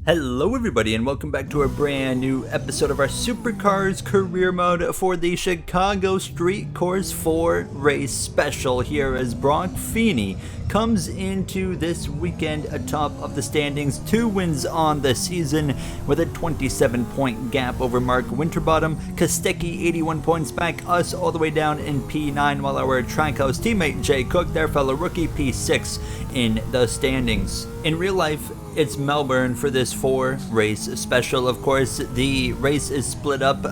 Hello everybody and welcome back to a brand new episode of our Supercars career mode for the Chicago Street Course 4 race special here as Brock Feeney comes into this weekend atop of the standings, 2 wins on the season with a 27-point gap over Mark Winterbottom. Kostecki 81 points back, us all the way down in P9, while our Trackhouse teammate Jay Cook, their fellow rookie, P6 in the standings. In real life, it's Melbourne for this 4 race special. Of course, the race is split up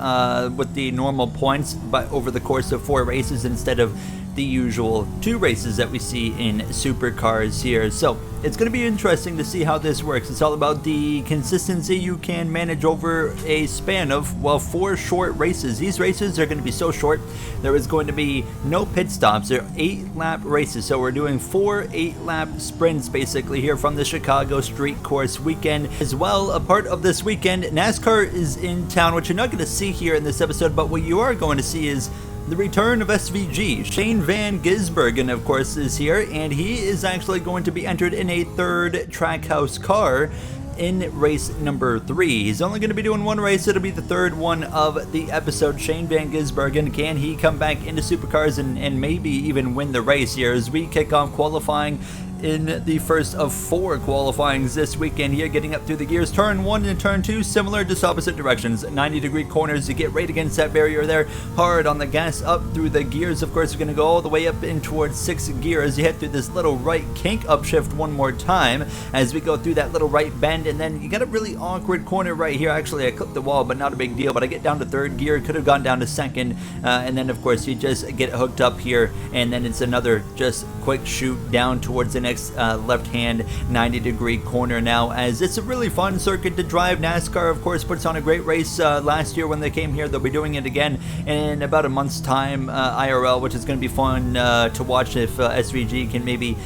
with the normal points, but over the course of 4 races instead of the usual 2 races that we see in Supercars here. So it's going to be interesting to see how this works. It's all about the consistency you can manage over a span of, well, 4 short races. These races are going to be so short, there is going to be no pit stops. They're 8-lap races, so we're doing 4 8-lap sprints basically here from the Chicago Street Course weekend. As well, a part of this weekend, NASCAR is in town, which you're not going to see here in this episode, but what you are going to see is the return of SVG. Shane Van Gisbergen, of course, is here, and he is actually going to be entered in a 3rd Trackhouse car in race number 3. He's only going to be doing 1 race. It'll be the 3rd one of the episode. Shane Van Gisbergen, can he come back into Supercars and maybe even win the race here as we kick off qualifying in the first of 4 qualifyings this weekend here, getting up through the gears. Turn 1 and turn 2, similar, just opposite directions. 90-degree corners. You get right against that barrier there. Hard on the gas up through the gears. Of course, we're going to go all the way up in towards 6 gears. You head through this little right kink upshift one more time as we go through that little right bend, and then you got a really awkward corner right here. Actually, I clipped the wall, but not a big deal. But I get down to 3rd gear. Could have gone down to 2nd, and then of course you just get hooked up here, and then it's another just quick shoot down towards the next left-hand 90-degree corner now, as it's a really fun circuit to drive. NASCAR, of course, puts on a great race last year when they came here. They'll be doing it again in about a month's time, IRL, which is going to be fun to watch if SVG can maybe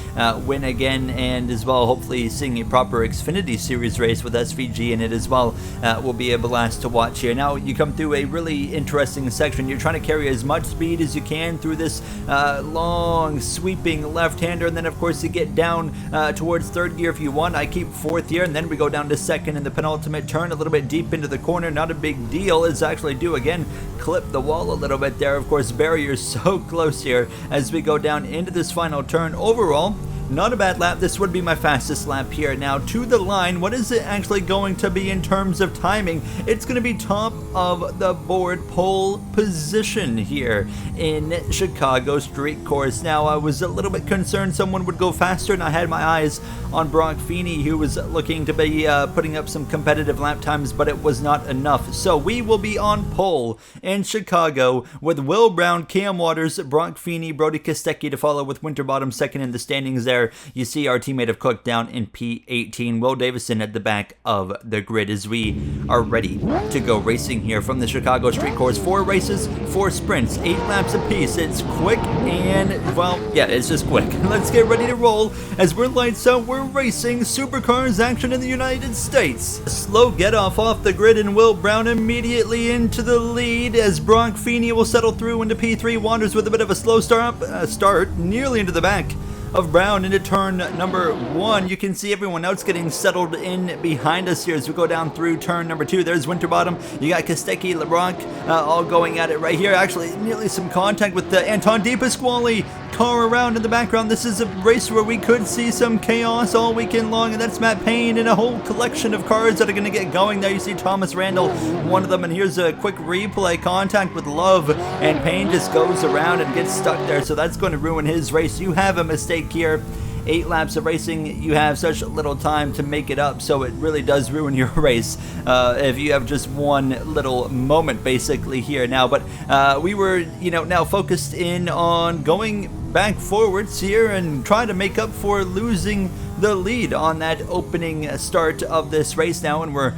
win again, and as well, hopefully seeing a proper Xfinity Series race with SVG in it as well will be a blast to watch here. Now, you come through a really interesting section. You're trying to carry as much speed as you can through this long, sweeping left-hander, and then, of course, you get down towards 3rd gear if you want. I keep 4th here, and then we go down to 2nd in the penultimate turn, a little bit deep into the corner. Not a big deal. It's actually do again clip the wall a little bit there. Of course, barriers so close here as we go down into this final turn. Overall, not a bad lap. This would be my fastest lap here. Now, to the line, what is it actually going to be in terms of timing? It's going to be top of the board pole position here in Chicago Street Course. Now, I was a little bit concerned someone would go faster, and I had my eyes on Brock Feeney, who was looking to be putting up some competitive lap times, but it was not enough. So we will be on pole in Chicago with Will Brown, Cam Waters, Brock Feeney, Brody Kostecki to follow with Winterbottom 2nd in the standings there. You see our teammate of Cook down in P18. Will Davison at the back of the grid as we are ready to go racing here from the Chicago Street Course. 4 races, 4 sprints, 8 laps apiece. It's quick and, well, yeah, it's just quick. Let's get ready to roll as we're lights out. We're racing Supercars action in the United States. A slow get off the grid, and Will Brown immediately into the lead as Brock Feeney will settle through into P3. Wanders with a bit of a slow start nearly into the back of Brown into turn number 1. You can see everyone else getting settled in behind us here as we go down through turn number 2. There's Winterbottom. You got Kostecki, LeBlanc all going at it right here. Actually, nearly some contact with the Anton DePasquale car around in the background. This is a race where we could see some chaos all weekend long, and that's Matt Payne and a whole collection of cars that are going to get going there. You see Thomas Randall, one of them, and here's a quick replay contact with Love, and Payne just goes around and gets stuck there, so that's going to ruin his race. You have a mistake here. 8 laps of racing, you have such little time to make it up, so it really does ruin your race if you have just one little moment basically here now. But we were, now focused in on going back forwards here and try to make up for losing the lead on that opening start of this race now, and we're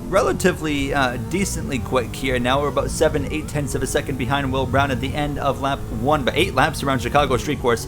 relatively decently quick here. Now we're about 7/8 of a second behind Will Brown at the end of lap 1, but 8 laps around Chicago Street Course.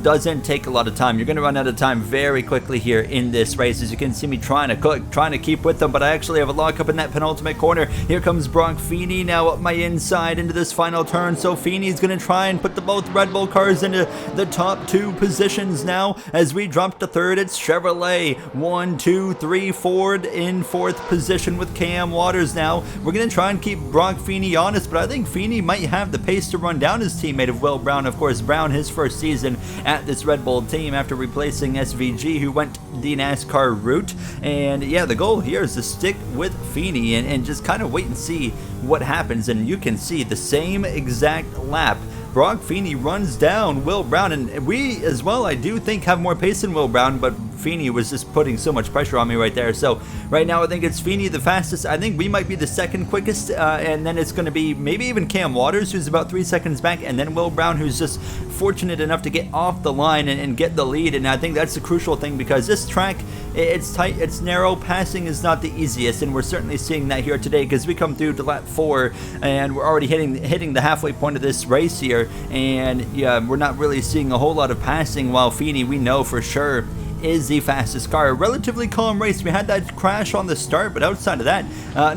doesn't take a lot of time. You're going to run out of time very quickly here in this race. As you can see me trying to keep with them, but I actually have a lock up in that penultimate corner. Here comes Brock Feeney now up my inside into this final turn. So Feeney's going to try and put both Red Bull cars into the top 2 positions now. As we drop to 3rd, it's Chevrolet. 1, 2, 3, Ford in 4th position with Cam Waters now. We're going to try and keep Brock Feeney honest, but I think Feeney might have the pace to run down his teammate of Will Brown. Of course, Brown, his first season at this Red Bull team after replacing SVG, who went the NASCAR route. And yeah, the goal here is to stick with Feeney and just kind of wait and see what happens. And you can see the same exact lap, Brock Feeney runs down Will Brown, and we as well, I do think, have more pace than Will Brown, but Feeney was just putting so much pressure on me right there. So right now I think it's Feeney the fastest. I think we might be the second quickest, and then it's going to be maybe even Cam Waters, who's about 3 seconds back, and then Will Brown, who's just fortunate enough to get off the line and get the lead. And I think that's the crucial thing, because this track, it's tight, it's narrow, passing is not the easiest, and we're certainly seeing that here today, because we come through to lap 4 and we're already hitting the halfway point of this race here, and yeah, we're not really seeing a whole lot of passing, while Feeney, we know for sure, is the fastest car. A relatively calm race. We had that crash on the start, but outside of that,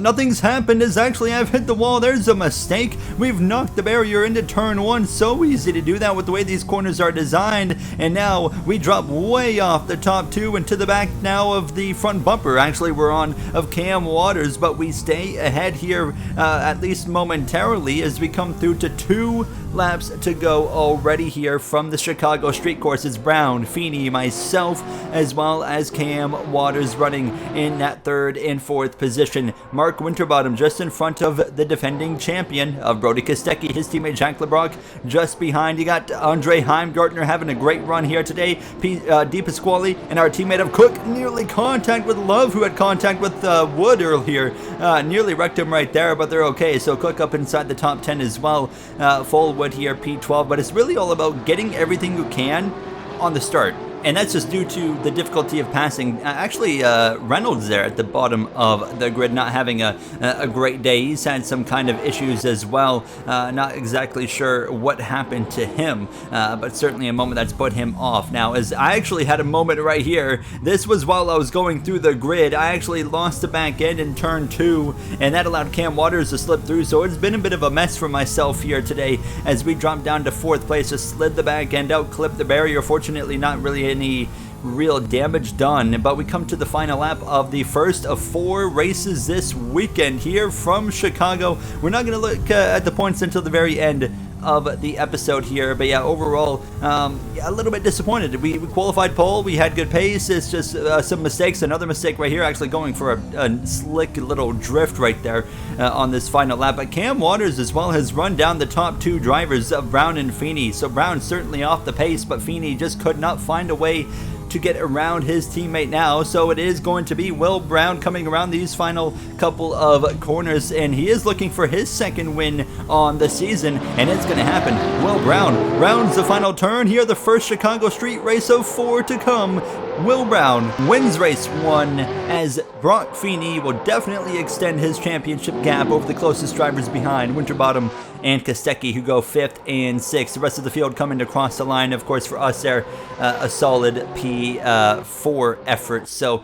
nothing's happened. As actually I've hit the wall. There's a mistake. We've knocked the barrier into turn 1. So easy to do that with the way these corners are designed. And now we drop way off the top 2 and to the back now of the front bumper. Actually, we're on of Cam Waters, but we stay ahead here, at least momentarily, as we come through to 2 laps to go already here from the Chicago street courses. Brown, Feeney, myself, as well as Cam Waters running in that 3rd and 4th position. Mark Winterbottom just in front of the defending champion of Brody Kostecki, his teammate Jack LeBrock just behind. You got Andre Heimgartner having a great run here today. Di Pasquale and our teammate of Cook nearly contact with Love, who had contact with Wood earlier. Nearly wrecked him right there, but they're okay. So Cook up inside the top 10 as well. Full Wood here, P12, but it's really all about getting everything you can on the start. And that's just due to the difficulty of passing. Actually, Reynolds there at the bottom of the grid not having a great day. He's had some kind of issues as well. Not exactly sure what happened to him, but certainly a moment that's put him off. Now, as I actually had a moment right here, this was while I was going through the grid. I actually lost the back end in turn 2, and that allowed Cam Waters to slip through. So it's been a bit of a mess for myself here today as we dropped down to 4th place. Just slid the back end out, clipped the barrier. Fortunately, not really any real damage done, but we come to the final lap of the first of 4 races this weekend here from Chicago. We're not going to look at the points until the very end of the episode here, but yeah, overall, a little bit disappointed. We qualified pole, we had good pace. It's just some mistakes. Another mistake right here, actually going for a slick little drift right there on this final lap. But Cam Waters as well has run down the top 2 drivers of Brown and Feeney. So Brown certainly off the pace, but Feeney just could not find a way to get around his teammate now. So it is going to be Will Brown coming around these final couple of corners, and he is looking for his 2nd win on the season, and it's going to happen. Will Brown rounds the final turn here, the first Chicago street race of 4 to come. Will Brown wins race 1, as Brock Feeney will definitely extend his championship gap over the closest drivers behind, Winterbottom and Kostecki, who go 5th and 6th. The rest of the field coming to cross the line. Of course, for us there, a solid P4 effort. So,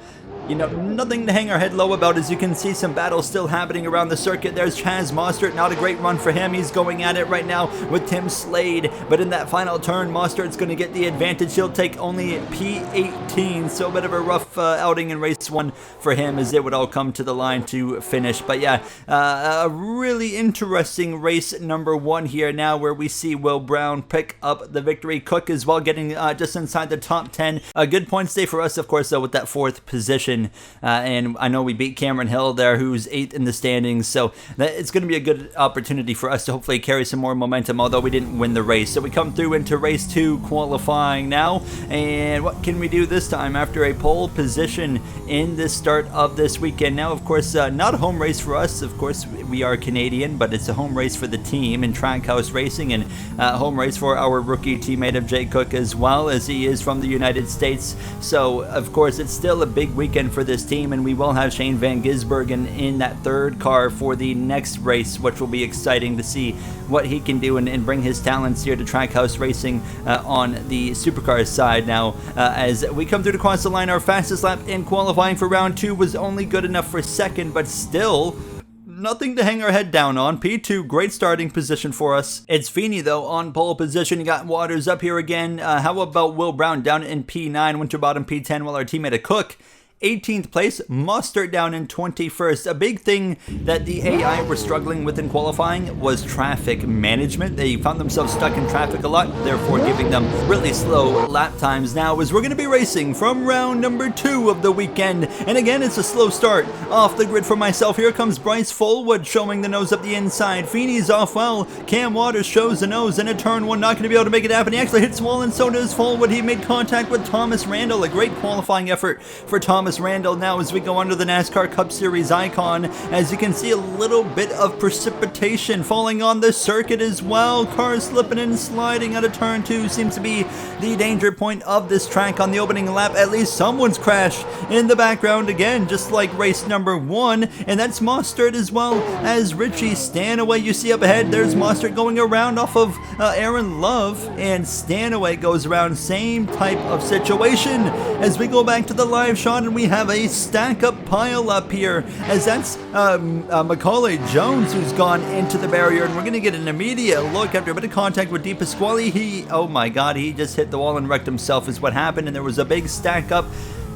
you know, nothing to hang our head low about. As you can see, some battles still happening around the circuit. There's Chaz Mostert, not a great run for him. He's going at it right now with Tim Slade, but in that final turn, Mostert's going to get the advantage. He'll take only P18, so a bit of a rough outing in race 1 for him, as it would all come to the line to finish. But yeah, a really interesting race number 1 here now, where we see Will Brown pick up the victory. Cook as well getting just inside the top 10. A good points day for us, of course, though, with that 4th position. And I know we beat Cameron Hill there, who's 8th in the standings, so it's going to be a good opportunity for us to hopefully carry some more momentum, although we didn't win the race. So we come through into race 2 qualifying now, and what can we do this time after a pole position in the start of this weekend? Now, of course, not a home race for us. Of course, we are Canadian, but it's a home race for the team in Trackhouse Racing, and home race for our rookie teammate of Jay Cook as well, as he is from the United States. So, of course, it's still a big weekend weekend for this team, and we will have Shane Van Gisbergen in that third car for the next race, which will be exciting to see what he can do and bring his talents here to Trackhouse Racing on the Supercars side. Now, as we come through to cross the line, our fastest lap in qualifying for round 2 was only good enough for second, but still nothing to hang our head down on. P2, great starting position for us. It's Feeney, though, on pole position. You got Waters up here again. How about Will Brown down in P9, Winterbottom P10, while our teammate Cook 18th place, Mustard down in 21st. A big thing that the AI were struggling with in qualifying was traffic management. They found themselves stuck in traffic a lot, therefore giving them really slow lap times. Now, as we're going to be racing from round number 2 of the weekend, and again, it's a slow start. Off the grid for myself, here comes Bryce Fullwood showing the nose up the inside. Feeney's off well. Cam Waters shows the nose, and in turn 1, not going to be able to make it happen. He actually hits wall, and so does Fullwood. He made contact with Thomas Randall. A great qualifying effort for Thomas Randall. Now as we go under the NASCAR Cup Series icon, as you can see, a little bit of precipitation falling on the circuit as well. Cars slipping and sliding out of turn 2 seems to be the danger point of this track on the opening lap. At least someone's crashed in the background again, just like race number 1, and that's Mustard as well as Richie Stanaway. You see up ahead, there's Mustard going around off of Aaron Love, and Stanaway goes around. Same type of situation as we go back to the live shot, and we have a stack up pile up here, as that's Macaulay Jones who's gone into the barrier, and we're going to get an immediate look after a bit of contact with Di Pasquale. Oh my god, he just hit the wall and wrecked himself is what happened, and there was a big stack up.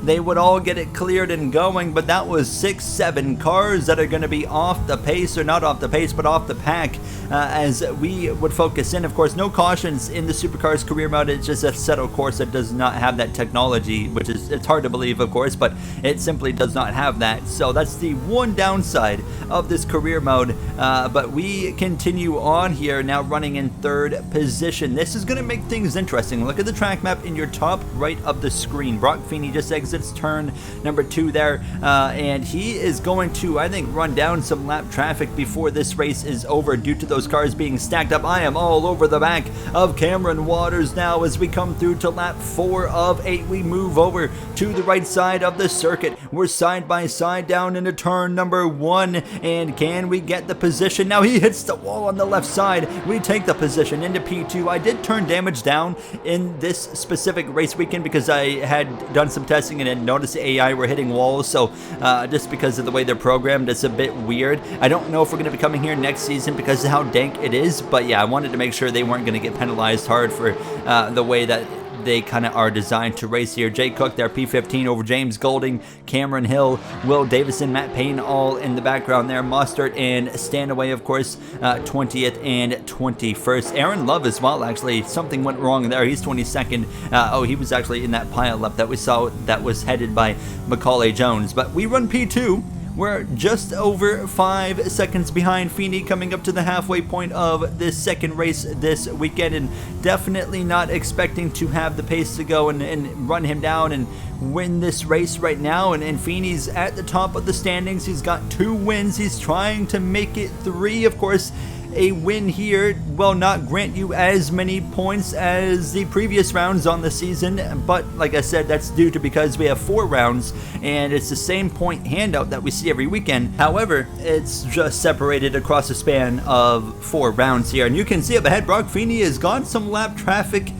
They would all get it cleared and going, but that was 6-7 cars that are going to be off the pace, or not off the pace, but off the pack, as we would focus in. Of course, no cautions in the Supercars career mode. It's just a settled course that does not have that technology, which is, it's hard to believe, of course, but it simply does not have that. So that's the one downside of this career mode, but we continue on here, now running in third position. This is going to make things interesting. Look at the track map in your top right of the screen. Brock Feeney just exits turn number 2 there, and he is going to, I think, run down some lap traffic before this race is over due to those cars being stacked up. I am all over the back of Cameron Waters now as we come through to lap 4 of 8. We move over to the right side of the circuit. We're side by side down into turn number 1, and can we get the position? Now he hits the wall on the left side. We take the position into P2. I did turn damage down in this specific race weekend because I had done some testing and had noticed the AI were hitting walls, so just because of the way they're programmed, it's a bit weird. I don't know if we're going to be coming here next season because of how dank it is, but yeah, I wanted to make sure they weren't going to get penalized hard for the way that they kind of are designed to race here. Jay Cook there, P15 over James Golding, Cameron Hill, Will Davison, Matt Payne all in the background there. Mustard and Stanaway, of course, 20th and 21st. Aaron Love as well, actually. Something went wrong there. He's 22nd. Oh, he was actually in that pile up that we saw that was headed by Macaulay Jones. But we run P2. We're just over 5 seconds behind Feeney coming up to the halfway point of this second race this weekend, and definitely not expecting to have the pace to go and run him down and win this race right now. And Feeney's at the top of the standings. He's got 2 wins. He's trying to make it 3. Of course, a win here will not grant you as many points as the previous rounds on the season, but like I said, that's due to because we have 4 rounds and it's the same point handout that we see every weekend. However, it's just separated across a span of 4 rounds here, and you can see up ahead Brock Feeney has got some lap traffic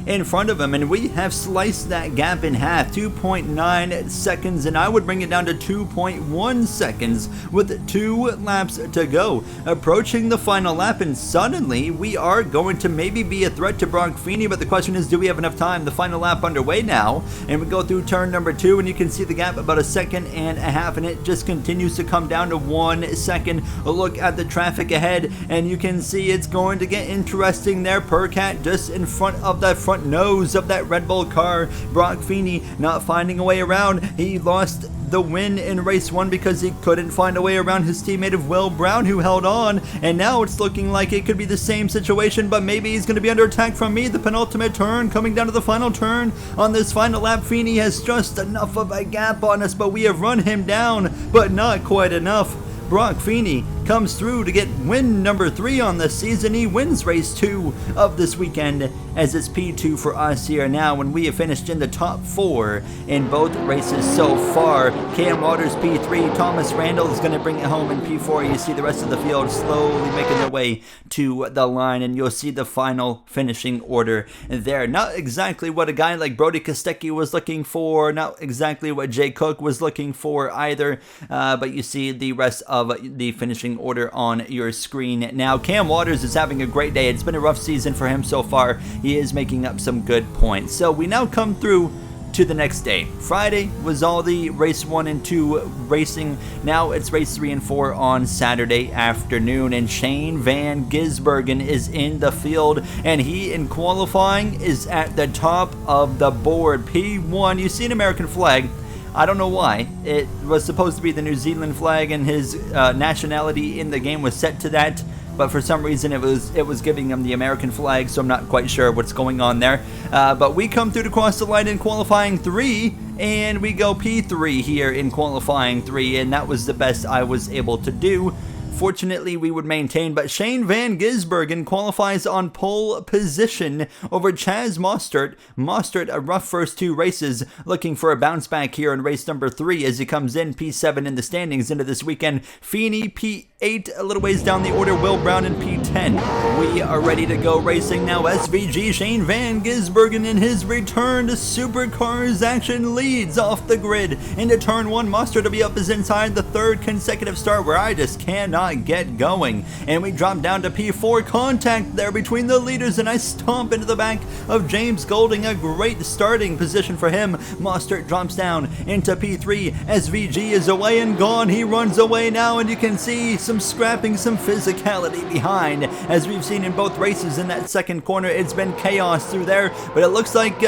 in front of him, and we have sliced that gap in half. 2.9 seconds, and I would bring it down to 2.1 seconds with 2 laps to go, approaching the final lap, and suddenly we are going to maybe be a threat to Brock Feeney. But the question is, do we have enough time? The final lap underway now, and we go through turn number 2, and you can see the gap about 1.5 seconds, and it just continues to come down to 1 second. A look at the traffic ahead, and you can see it's going to get interesting there. Percat just in front of that front nose of that Red Bull car. Brock Feeney not finding a way around. He lost the win in race 1 because he couldn't find a way around his teammate of Will Brown, who held on, and now it's looking like it could be the same situation, but maybe he's going to be under attack from me. The penultimate turn, coming down to the final turn on this final lap. Feeney has just enough of a gap on us, but we have run him down, but not quite enough. Brock Feeney comes through to get win number 3 on the season. He wins race 2 of this weekend, as it's P2 for us here now, when we have finished in the top 4 in both races so far. Cam Waters P3, Thomas Randall is going to bring it home in P4. You see the rest of the field slowly making their way to the line, and you'll see the final finishing order there. Not exactly what a guy like Brody Kostecki was looking for, not exactly what Jay Cook was looking for either, but you see the rest of the finishing order on your screen now. Cam Waters is having a great day. It's been a rough season for him so far. He is making up some good points. So we now come through to the next day. Friday was all the race 1 and 2 racing. Now it's race 3 and 4 on Saturday afternoon, and Shane Van Gisbergen is in the field, and he in qualifying is at the top of the board. P1, you see an American flag. I don't know why. It was supposed to be the New Zealand flag, and his nationality in the game was set to that, but for some reason it was giving him the American flag, so I'm not quite sure what's going on there. But we come through to cross the line in qualifying 3, and we go P3 here in qualifying 3, and that was the best I was able to do. Fortunately, we would maintain, but Shane Van Gisbergen qualifies on pole position over Chaz Mostert. Mostert, a rough first 2 races, looking for a bounce back here in race number 3 as he comes in P7 in the standings into this weekend. Feeney P8, a little ways down the order, Will Brown in P10. We are ready to go racing now. SVG Shane Van Gisbergen in his return to Supercars action leads off the grid into turn 1. Mostert to be up is inside the 3rd consecutive start where I just cannot get going, and we drop down to P4. Contact there between the leaders, and I stomp into the back of James Golding. A great starting position for him. Mostert drops down into P3. SVG is away and gone. He runs away now, and you can see some scrapping, some physicality behind, as we've seen in both races. In that second corner, it's been chaos through there, but it looks like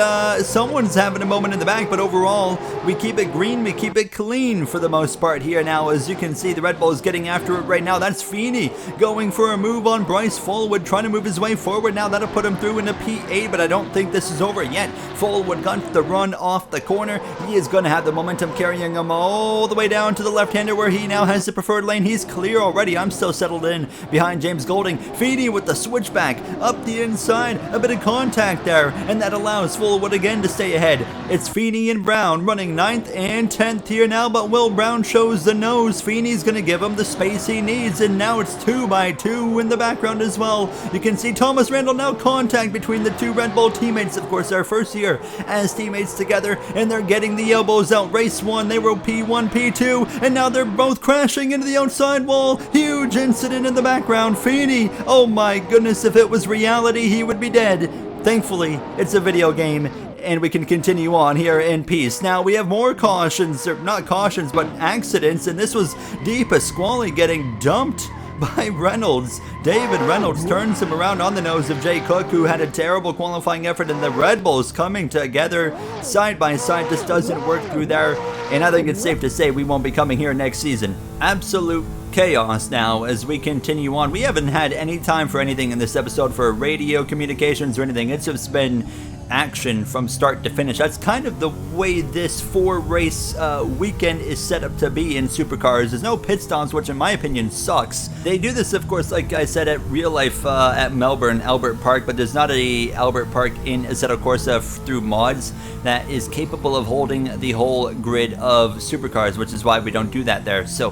someone's having a moment in the back. But overall, we keep it green, we keep it clean for the most part here now. As you can see, the Red Bull is getting after it right now. That's Feeney going for a move on Bryce Fullwood, trying to move his way forward now. That'll put him through into P8, but I don't think this is over yet. Fullwood got the run off the corner. He is going to have the momentum carrying him all the way down to the left-hander, where he now has the preferred lane. He's clear already. I'm still settled in behind James Golding. Feeney with the switchback up the inside. A bit of contact there, and that allows Fullwood again to stay ahead. It's Feeney and Brown running 9th and 10th here now, but Will Brown shows the nose. Feeney's going to give him the space he needs, and now it's 2 by 2 in the background as well. You can see Thomas Randall now contact between the 2 Red Bull teammates. Of course, their first year as teammates together, and they're getting the elbows out. Race 1, they were P1, P2, and now they're both crashing into the outside wall. Huge incident in the background. Feeney, oh my goodness, if it was reality, he would be dead. Thankfully, it's a video game, and we can continue on here in peace. Now we have more cautions, or not cautions, but accidents, and this was Di Pasquale getting dumped by Reynolds. David Reynolds turns him around on the nose of Jay Cook, who had a terrible qualifying effort, and the Red Bulls coming together side by side just doesn't work through there, and I think it's safe to say we won't be coming here next season. Absolute chaos now as we continue on. We haven't had any time for anything in this episode for radio communications or anything. It's just been action from start to finish. That's kind of the way this 4-race weekend is set up to be in Supercars. There's no pit stops, which in my opinion sucks. They do this, of course, like I said, at real life at Melbourne Albert Park, but there's not a Albert Park in Assetto Corsa through mods that is capable of holding the whole grid of Supercars, which is why we don't do that there. So,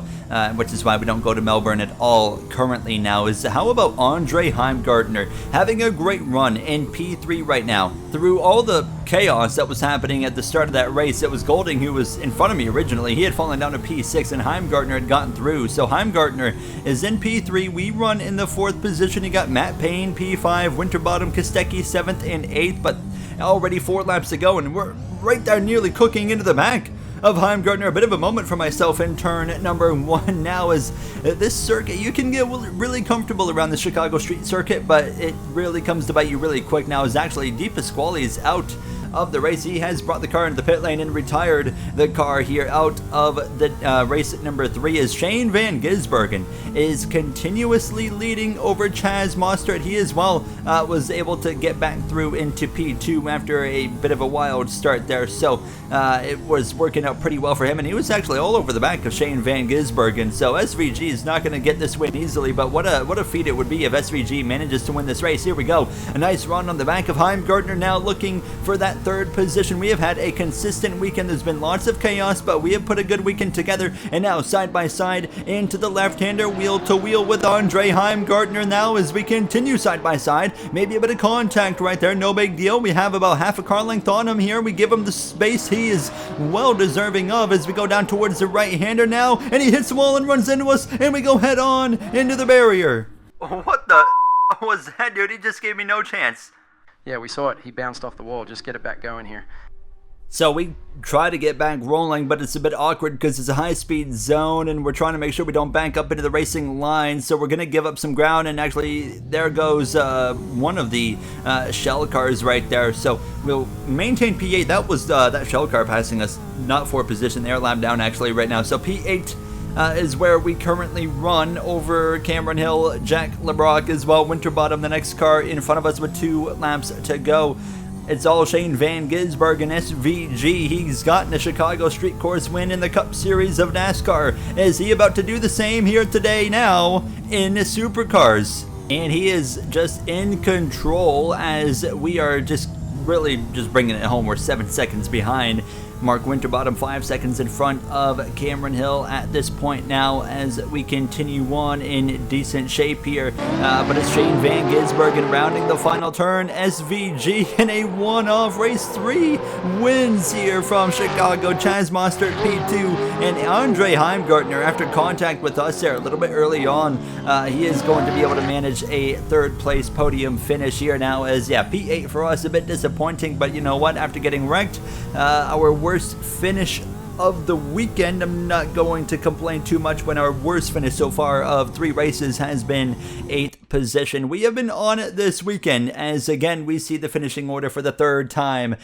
which is why we don't go to Melbourne at all currently now. Is how about Andre Heimgartner having a great run in P3 right now? Through all the chaos that was happening at the start of that race, it was Golding who was in front of me originally. He had fallen down to P6, and Heimgartner had gotten through. So Heimgartner is in P3. We run in the 4th position. You got Matt Payne, P5, Winterbottom, Kostecki, 7th and 8th, but already 4 laps to go, and we're right there nearly cooking into the back of Heimgartner. A bit of a moment for myself in turn number 1 now, as this circuit, you can get really comfortable around the Chicago street circuit, but it really comes to bite you really quick now, as actually Di Pasquale is out of the race. He has brought the car into the pit lane and retired the car here out of the race at number 3 as Shane Van Gisbergen is continuously leading over Chaz Mostert. He as well was able to get back through into P2 after a bit of a wild start there, so it was working out pretty well for him, and he was actually all over the back of Shane Van Gisbergen. So SVG is not going to get this win easily, but what a feat it would be if SVG manages to win this race. Here we go, a nice run on the back of Heimgartner, now looking for that 3rd position. We have had a consistent weekend. There's been lots of chaos, but we have put a good weekend together, and now side by side into the left-hander, wheel to wheel with Andre Heimgartner now as we continue side by side. Maybe a bit of contact right there, no big deal. We have about half a car length on him here. We give him the space he is well deserving of as we go down towards the right-hander now, and he hits the wall and runs into us, and we go head on into the barrier. What the was that, dude? He just gave me no chance. Yeah, we saw it. He bounced off the wall. Just get it back going here. So we try to get back rolling, but it's a bit awkward because it's a high-speed zone, and we're trying to make sure we don't bank up into the racing line. So we're going to give up some ground, and actually there goes one of the shell cars right there. So we'll maintain P8. That was that shell car passing us, not for position. They're lap down actually right now. So P8 is where we currently run over Cameron Hill, Jack LeBrock as well. Winterbottom, the next car in front of us with 2 laps to go. It's all Shane Van Gisbergen, SVG. He's gotten a Chicago Street Course win in the Cup Series of NASCAR. Is he about to do the same here today now in Supercars? And he is just in control as we are just really just bringing it home. We're 7 seconds behind Mark Winterbottom, 5 seconds in front of Cameron Hill at this point now as we continue on in decent shape here. But it's Shane Van Gisbergen rounding the final turn. SVG in a one-off race 3 wins here from Chicago. Chaz Mostert P2 and Andre Heimgartner, after contact with us there a little bit early on, he is going to be able to manage a 3rd place podium finish here now as, yeah, P8 for us, a bit disappointing, but you know what, after getting wrecked, our worst finish of the weekend. I'm not going to complain too much when our worst finish so far of 3 races has been 8th position. We have been on it this weekend as again we see the finishing order for the 3rd time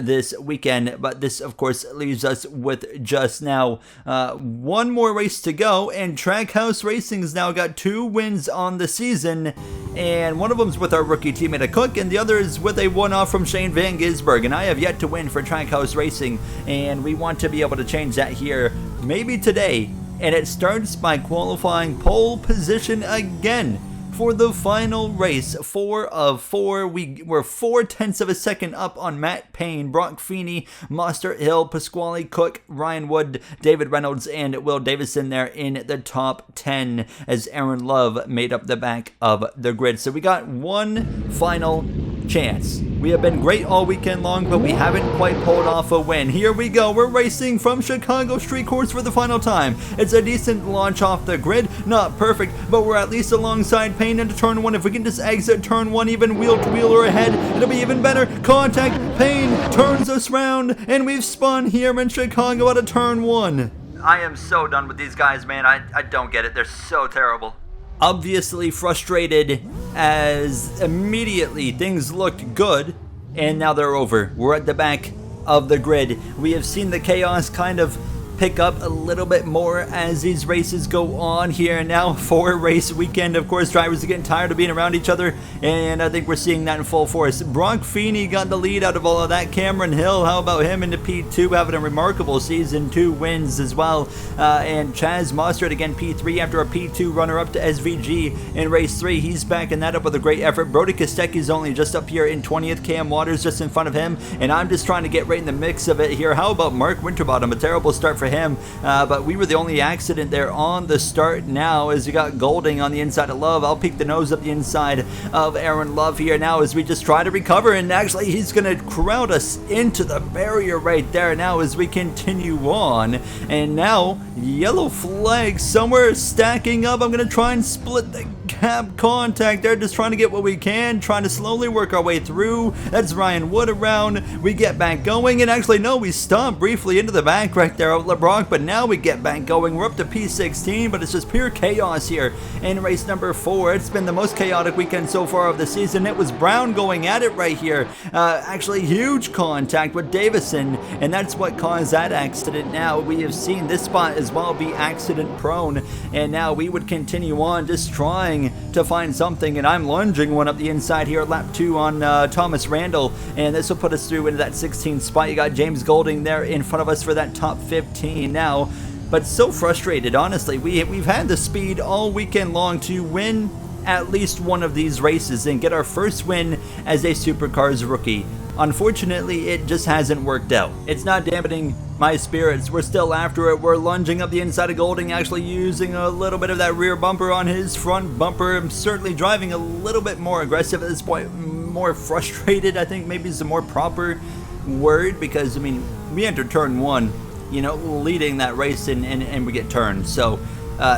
this weekend, but this of course leaves us with just now 1 more race to go, and Trackhouse Racing's now got 2 wins on the season, and one of them's with our rookie teammate Cook, and the other is with a one-off from Shane Van Gisbergen. I have yet to win for Trackhouse Racing, and we want to be able to change that here maybe today, and it starts by qualifying pole position again for the final race. 4 of 4. We were 0.4 of a second up on Matt Payne, Brock Feeney, Mostert, Hill, Pasquale, Cook, Ryan Wood, David Reynolds, and Will Davison there in the top 10 as Aaron Love made up the back of the grid. So we got one final chance. We have been great all weekend long, but we haven't quite pulled off a win. Here we go. We're racing from Chicago Street Course for the final time. It's a decent launch off the grid. Not perfect, but we're at least alongside Payne into turn 1. If we can just exit turn 1 even wheel to wheel or ahead, it'll be even better. Contact. Payne turns us round, and we've spun here in Chicago out of turn 1. I am so done with these guys, man. I don't get it. They're so terrible. Obviously frustrated as immediately things looked good and now they're over. We're at the back of the grid. We have seen the chaos kind of pick up a little bit more as these races go on here now. 4 race weekend, of course, drivers are getting tired of being around each other, and I think we're seeing that in full force. Brock Feeney got the lead out of all of that. Cameron Hill, how about him into P2, having a remarkable season, 2 wins as well. And Chaz Mostert again P3 after a P2 runner up to SVG in race 3. He's backing that up with a great effort. Brody Kostecki's only just up here in 20th. Cam Waters just in front of him, and I'm just trying to get right in the mix of it here. How about Mark Winterbottom? A terrible start for him, but we were the only accident there on the start now as you got Golding on the inside of Love. I'll peek the nose up the inside of Aaron Love here now as we just try to recover, and actually he's going to crowd us into the barrier right there now as we continue on. And now yellow flag somewhere stacking up. I'm going to try and split the have contact there, just trying to get what we can, trying to slowly work our way through. That's Ryan Wood around. We get back going, and actually, no, we stopped briefly into the back right there of LeBronc, but now we get back going. We're up to P16, but it's just pure chaos here in race number 4. It's been the most chaotic weekend so far of the season. It was Brown going at it right here. Actually, huge contact with Davison, and that's what caused that accident. Now, we have seen this spot as well be accident prone, and now we would continue on just trying to find something, and I'm lunging one up the inside here at lap 2 on Thomas Randall, and this will put us through into that 16th spot. You got James Golding there in front of us for that top 15 now, but so frustrated, honestly. We've had the speed all weekend long to win at least one of these races and get our first win as a Supercars rookie. Unfortunately, it just hasn't worked out. It's not dampening my spirits. We're still after it. We're lunging up the inside of Golding, actually using a little bit of that rear bumper on his front bumper. I'm certainly driving a little bit more aggressive at this point, more frustrated, I think maybe is the more proper word, because, I mean, we enter turn 1, you know, leading that race, and we get turned. So,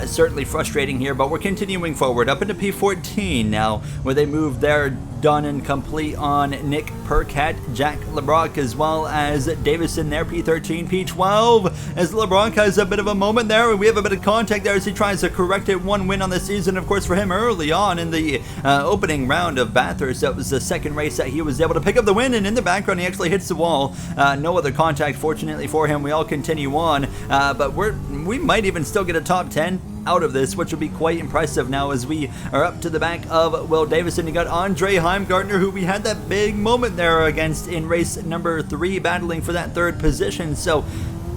certainly frustrating here, but we're continuing forward up into P14 now, where they move their done and complete on Nick Percat, Jack LeBronc, as well as Davison there, P13, P12, as LeBronc has a bit of a moment there, and we have a bit of contact there as he tries to correct it. One win on the season, of course, for him early on in the opening round of Bathurst. That was the second race that he was able to pick up the win, and in the background, he actually hits the wall. No other contact, fortunately for him. We all continue on, but we might even still get a top 10 out of this, which would be quite impressive now as we are up to the back of Will Davison. You got Andre Heimgartner, who we had that big moment there against in race number 3, battling for that 3rd position. So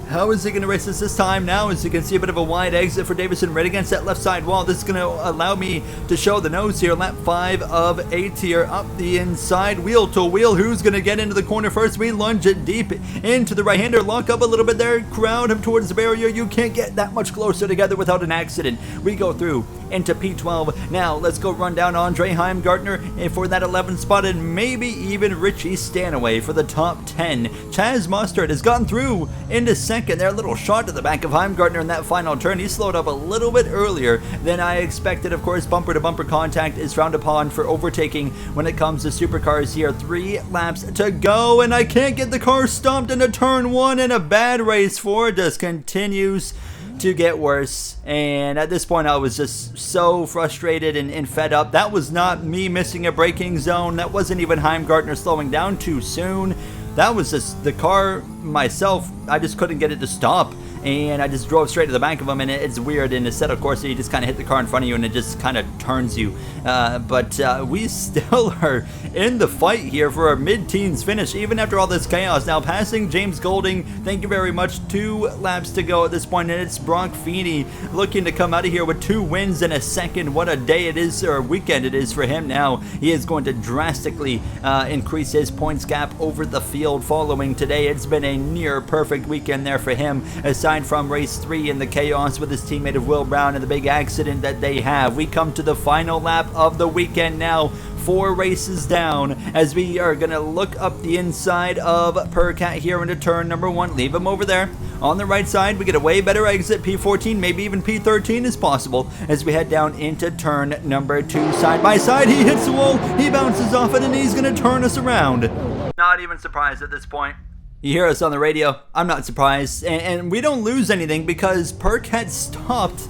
how is he going to race this time now? As you can see, a bit of a wide exit for Davison right against that left side wall. This is going to allow me to show the nose here. Lap 5 of 8 here, up the inside, wheel to wheel. Who's going to get into the corner first? We lunge it deep into the right-hander, lock up a little bit there, crowd him towards the barrier. You can't get that much closer together without an accident. We go through into P12. Now, let's go run down Andre Heimgartner for that 11th spot, and maybe even Richie Stanaway for the top 10. Chaz Mustard has gotten through into second there. A little shot to the back of Heimgartner in that final turn. He slowed up a little bit earlier than I expected. Of course, bumper-to-bumper contact is frowned upon for overtaking when it comes to Supercars here. 3 laps to go, and I can't get the car stopped into turn 1, and a bad race 4 just continues to get worse. And at this point, I was just so frustrated and fed up. That was not me missing a braking zone. That wasn't even Heimgartner slowing down too soon. That was just the car myself. I just couldn't get it to stop, and I just drove straight to the back of him, and it's weird. And instead, of course, you just kind of hit the car in front of you, and it just kind of turns you. But we still are in the fight here for a mid-teens finish, even after all this chaos. Now, passing James Golding, thank you very much. 2 laps to go at this point, and it's Brock Feeney looking to come out of here with 2 wins in a second. What a day it is, or weekend it is for him now. He is going to drastically increase his points gap over the field following today. It's been a near perfect weekend there for him, aside from race 3 and the chaos with his teammate of Will Brown and the big accident that they have. We come to the final lap of the weekend now, 4 races down, as we are going to look up the inside of Percat here into turn number 1. Leave him over there. On the right side, we get a way better exit. P14, maybe even P13 is possible as we head down into turn number 2. Side by side, he hits the wall, he bounces off it, and he's going to turn us around. Not even surprised at this point. You hear us on the radio, I'm not surprised, and we don't lose anything because Percat stopped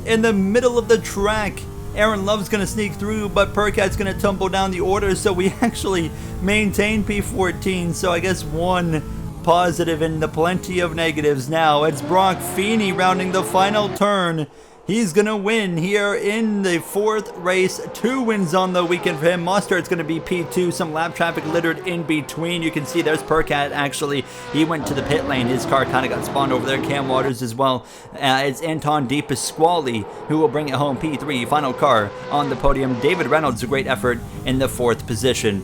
in the middle of the track. Aaron Love's going to sneak through, but Percat's going to tumble down the order, so we actually maintain P14, so I guess 1 positive in the plenty of negatives now. It's Brock Feeney rounding the final turn. He's going to win here in the 4th race. 2 wins on the weekend for him. Mostart's going to be P2. Some lap traffic littered in between. You can see there's Percat, actually. He went to the pit lane. His car kind of got spawned over there. Cam Waters as well. It's Anton De Pasquale who will bring it home. P3, final car on the podium. David Reynolds, a great effort in the 4th position.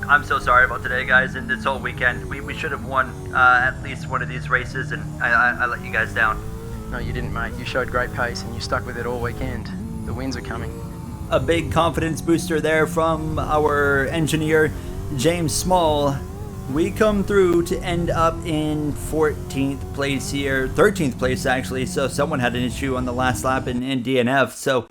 I'm so sorry about today, guys, and this whole weekend. We should have won at least one of these races, and I let you guys down. No, you didn't, mate. You showed great pace, and you stuck with it all weekend. The wins are coming. A big confidence booster there from our engineer, James Small. We come through to end up in 14th place here. 13th place, actually, so someone had an issue on the last lap in DNF. So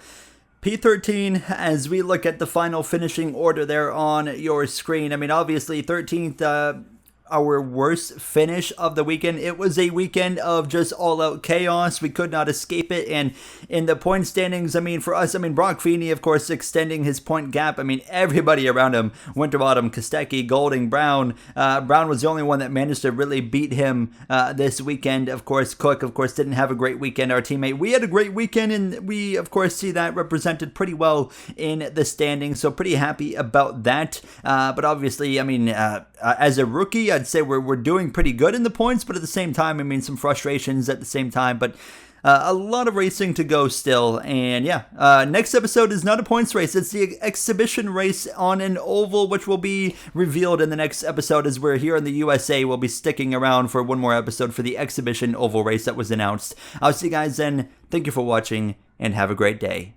P13, as we look at the final finishing order there on your screen, I mean, obviously 13th, our worst finish of the weekend. It was a weekend of just all-out chaos. We could not escape it. And in the point standings, I mean, for us, I mean, Brock Feeney, of course, extending his point gap. I mean, everybody around him, Winterbottom, Kostecki, Golding, Brown. Brown was the only one that managed to really beat him this weekend. Of course, Cook, of course, didn't have a great weekend, our teammate. We had a great weekend, and we, of course, see that represented pretty well in the standings. So pretty happy about that. But obviously, I mean, as a rookie, I'd say we're doing pretty good in the points, but at the same time, I mean, some frustrations at the same time, but a lot of racing to go still. And yeah, next episode is not a points race. It's the exhibition race on an oval, which will be revealed in the next episode, as we're here in the USA. We'll be sticking around for one more episode for the exhibition oval race that was announced. I'll see you guys then. Thank you for watching, and have a great day.